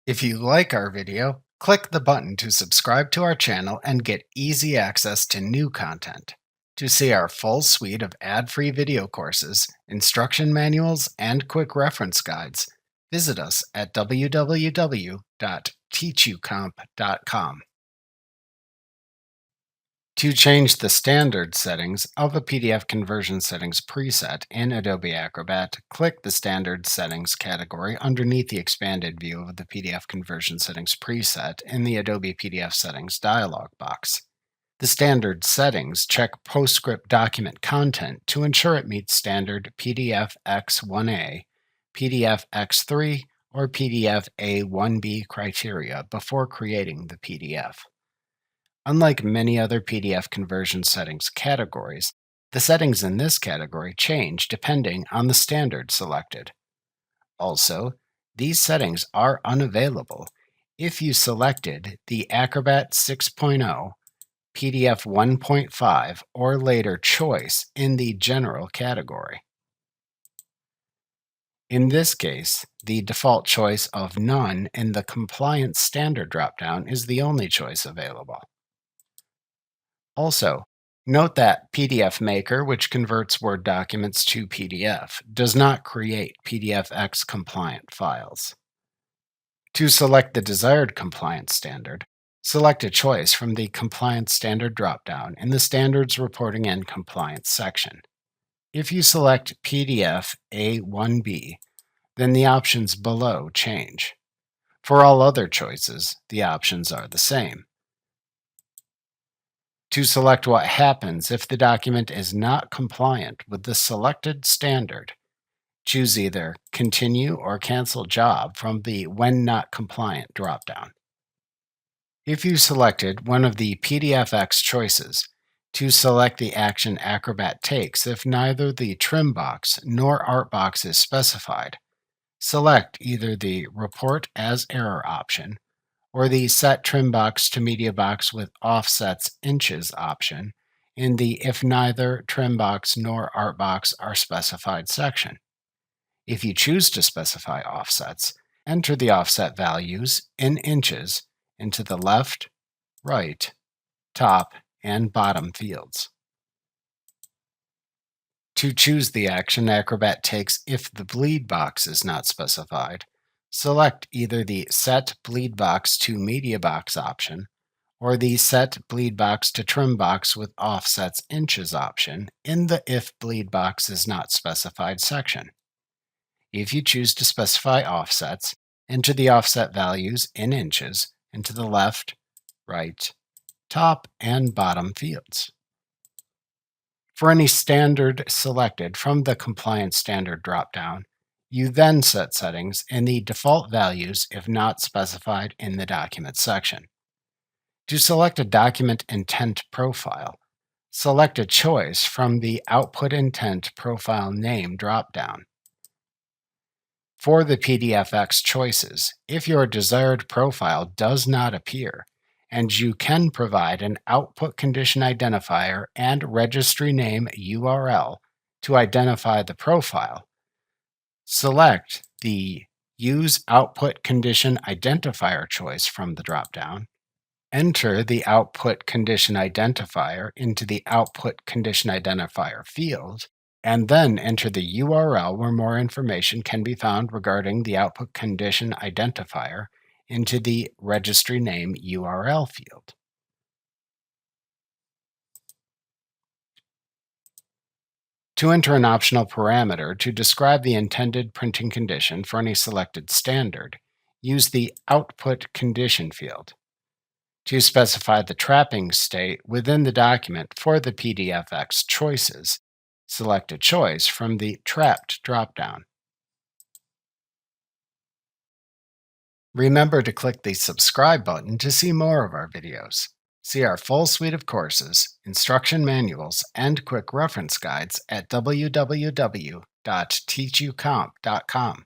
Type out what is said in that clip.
If you like our video, click the button to subscribe to our channel and get easy access to new content. To see our full suite of ad-free video courses, instruction manuals, and quick reference guides, visit us at www.teachucomp.com. To change the standard settings of a PDF conversion settings preset in Adobe Acrobat, click the Standard Settings category underneath the expanded view of the PDF conversion settings preset in the Adobe PDF Settings dialog box. The standard settings check PostScript document content to ensure it meets standard PDF X1A, PDF X3, or PDF A1B criteria before creating the PDF. Unlike many other PDF conversion settings categories, the settings in this category change depending on the standard selected. Also, these settings are unavailable if you selected the Acrobat 6.0, PDF 1.5, or later choice in the General category. In this case, the default choice of None in the Compliance Standard dropdown is the only choice available. Also, note that PDF Maker, which converts Word documents to PDF, does not create PDFX compliant files. To select the desired compliance standard, select a choice from the Compliance Standard dropdown in the Standards Reporting and Compliance section. If you select PDF A1B, then the options below change. For all other choices, the options are the same. To select what happens if the document is not compliant with the selected standard, choose either Continue or Cancel Job from the When Not Compliant dropdown. If you selected one of the PDFX choices, to select the action Acrobat takes if neither the trim box nor art box is specified, select either the Report as Error option or the Set Trim Box to Media Box with Offsets Inches option in the If Neither Trim Box nor Art Box are specified section. If you choose to specify offsets, enter the offset values in inches into the left, right, top, and bottom fields. To choose the action Acrobat takes if the bleed box is not specified, select either the Set Bleed Box to Media Box option or the Set Bleed Box to Trim Box with Offsets Inches option in the If Bleed Box is not specified section. If you choose to specify offsets, enter the offset values in inches into the left, right, top, and bottom fields. For any standard selected from the Compliance Standard dropdown, you then set settings in the default values if not specified in the Document section. To select a document intent profile, select a choice from the Output Intent Profile Name dropdown. For the PDFX choices, if your desired profile does not appear, and you can provide an output condition identifier and registry name URL to identify the profile, select the Use Output Condition Identifier choice from the dropdown, enter the output condition identifier into the Output Condition Identifier field, and then enter the URL where more information can be found regarding the output condition identifier into the registry name URL field. To enter an optional parameter to describe the intended printing condition for any selected standard, use the Output Condition field. To specify the trapping state within the document for the PDFX choices, select a choice from the Trapped dropdown. Remember to click the subscribe button to see more of our videos. See our full suite of courses, instruction manuals, and quick reference guides at www.teachucomp.com.